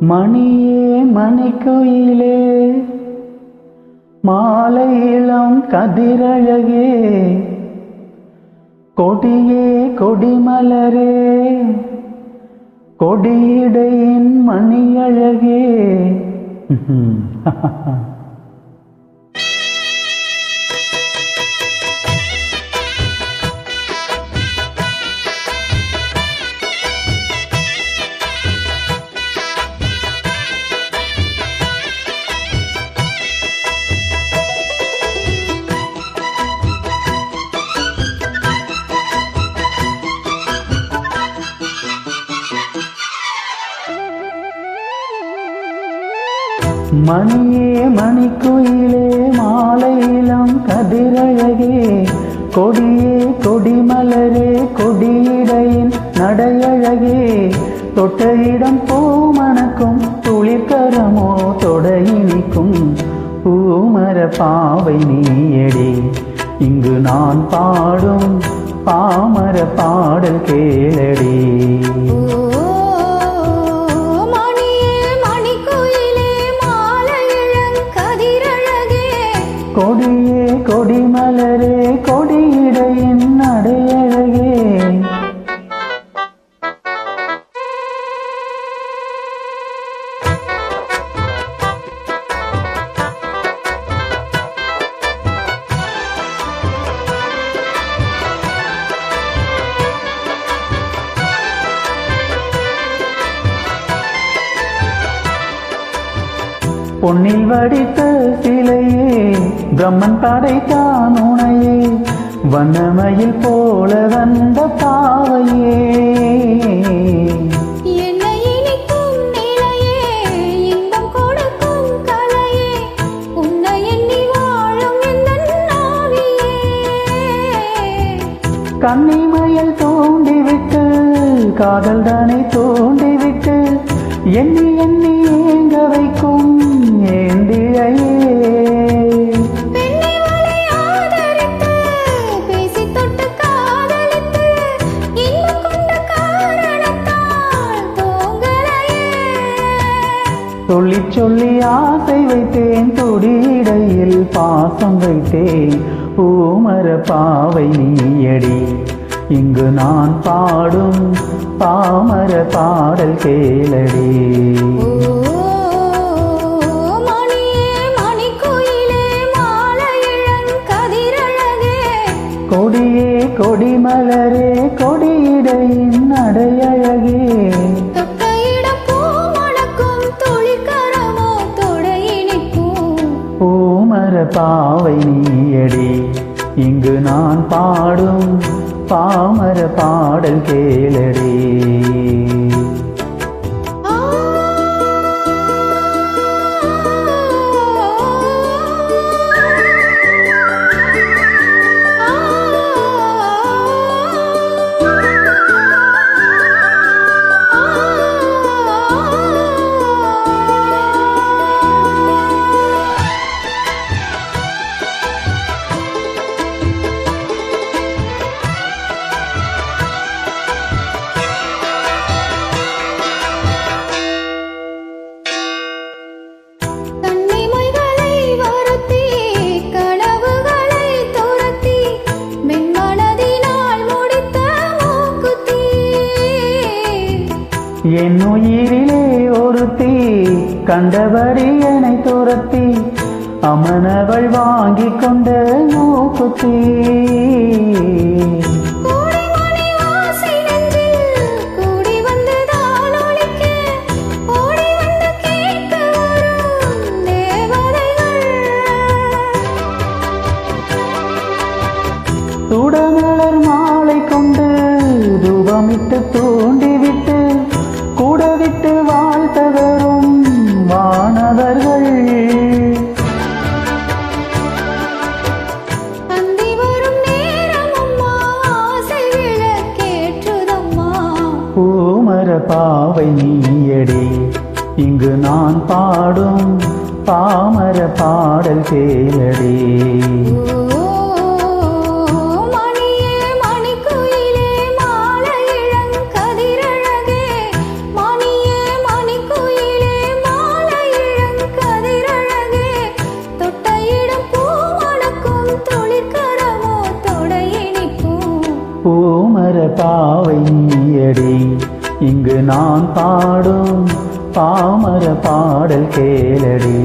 மணியே மணிக்குயிலே மாலை இளம் கதிரழகே கொடியே கொடிமலரே கொடியிடையின் மணியழகே. மணியே மணிக்குயிலே மாலை இளம் கதிரழகே கொடியே கொடிமலரே கொடியிடையின் நடையழகே தொட்ட இடம் பூமணக்கும் துளிர்கரமோ தொடையினிக்கும் பூமர பாவை நீயடி. இங்கு நான் பாடும் பாமர பாடல் கேளடி. கொடியே கொடிமலரே கொடியிடையின் நடையழகே. பொன்னில் வடித்த சிலையே பிரம்மன் படைத்தான் உனையே வண்ணமயில் போல வந்த பாவையே. கன்னிமயில் தோண்டிவிட்டு காதல் தானே தோண்டிவிட்டு எண்ணி எண்ணி ஏங்க வைக்கும் ஏந்திழையே. சொல்லி சொல்லி ஆசை வைத்தேன் துடியிடையில் பாசம் வைத்தேன் பூமர பாவை நீயடி. இங்கு நான் பாடும் பாமர பாடல் கேளடி. கொடியே கொடிமலரே கொடியிடையின் நடையழகே. பூமர பாவை நீயடி. இங்கு நான் பாடும் பாமர பாடல் கேளடி. என் உயிரிலே ஒருத்தி கண்டபடி என்னை துரத்தி அமனவள் வாங்கி கொண்ட மூக்குத்தி. துடமலர் மாலை கொண்டு ரூபமிட்டு தூண்டிவிட்டு கூட விட்டு வாழ்த்த வரும் வானவர்கள். பூமர பாவை நீயடி. இங்கு நான் பாடும் பாமர பாடல் கேளடி. பாவை நீயடி இங்கு நான் பாடும் பாமர பாடல் கேளடி.